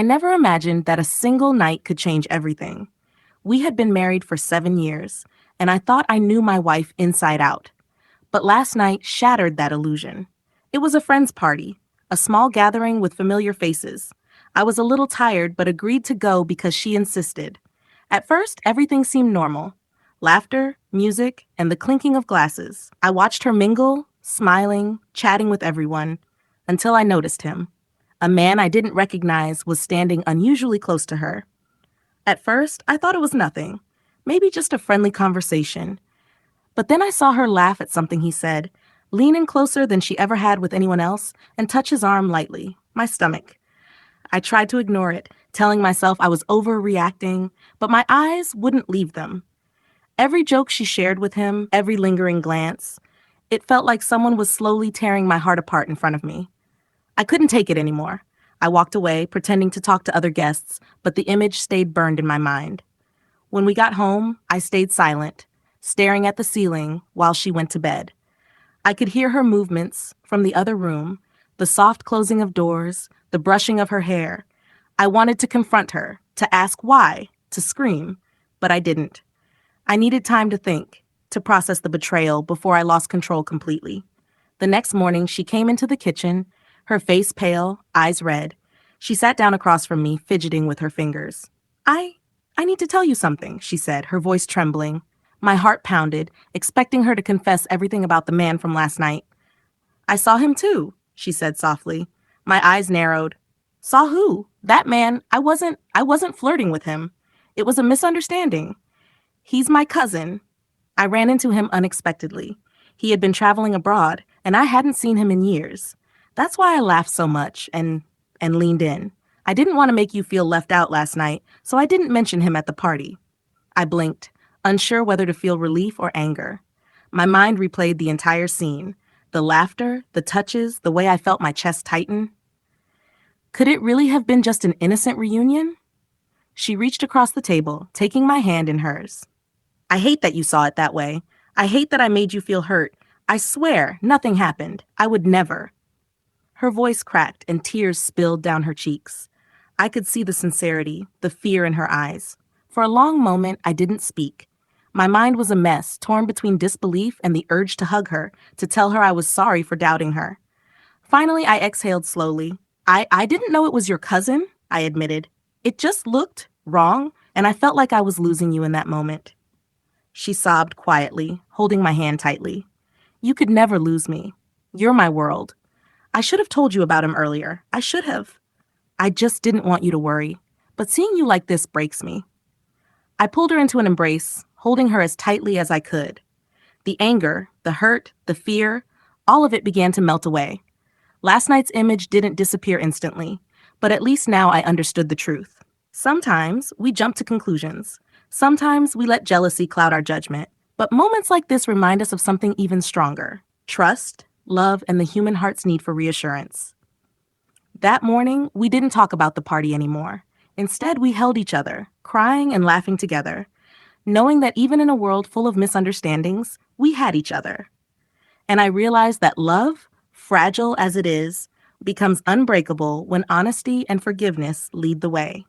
I never imagined that a single night could change everything. We had been married for 7 years, and I thought I knew my wife inside out. But last night shattered that illusion. It was a friend's party, a small gathering with familiar faces. I was a little tired, but agreed to go because she insisted. At first, everything seemed normal. Laughter, music, and the clinking of glasses. I watched her mingle, smiling, chatting with everyone, until I noticed him. A man I didn't recognize was standing unusually close to her. At first, I thought it was nothing, maybe just a friendly conversation. But then I saw her laugh at something he said, lean in closer than she ever had with anyone else, and touch his arm lightly, my stomach. I tried to ignore it, telling myself I was overreacting, but my eyes wouldn't leave them. Every joke she shared with him, every lingering glance, it felt like someone was slowly tearing my heart apart in front of me. I couldn't take it anymore. I walked away, pretending to talk to other guests, but the image stayed burned in my mind. When we got home, I stayed silent, staring at the ceiling while she went to bed. I could hear her movements from the other room, the soft closing of doors, the brushing of her hair. I wanted to confront her, to ask why, to scream, but I didn't. I needed time to think, to process the betrayal before I lost control completely. The next morning, she came into the kitchen, her face pale, eyes red. She sat down across from me, fidgeting with her fingers. I need to tell you something, she said, her voice trembling. My heart pounded, expecting her to confess everything about the man from last night. I saw him too, she said softly. My eyes narrowed. Saw who? That man. I wasn't flirting with him. It was a misunderstanding. He's my cousin. I ran into him unexpectedly. He had been traveling abroad, and I hadn't seen him in years. That's why I laughed so much and leaned in. I didn't want to make you feel left out last night, so I didn't mention him at the party. I blinked, unsure whether to feel relief or anger. My mind replayed the entire scene, the laughter, the touches, the way I felt my chest tighten. Could it really have been just an innocent reunion? She reached across the table, taking my hand in hers. I hate that you saw it that way. I hate that I made you feel hurt. I swear, nothing happened. I would never. Her voice cracked and tears spilled down her cheeks. I could see the sincerity, the fear in her eyes. For a long moment, I didn't speak. My mind was a mess, torn between disbelief and the urge to hug her, to tell her I was sorry for doubting her. Finally, I exhaled slowly. I didn't know it was your cousin, I admitted. It just looked wrong, and I felt like I was losing you in that moment. She sobbed quietly, holding my hand tightly. You could never lose me. You're my world. I should have told you about him earlier. I should have. I just didn't want you to worry. But seeing you like this breaks me. I pulled her into an embrace, holding her as tightly as I could. The anger, the hurt, the fear, all of it began to melt away. Last night's image didn't disappear instantly, but at least now I understood the truth. Sometimes we jump to conclusions. Sometimes we let jealousy cloud our judgment. But moments like this remind us of something even stronger: trust, love, and the human heart's need for reassurance. That morning, we didn't talk about the party anymore. Instead, we held each other, crying and laughing together, knowing that even in a world full of misunderstandings, we had each other. And I realized that love, fragile as it is, becomes unbreakable when honesty and forgiveness lead the way.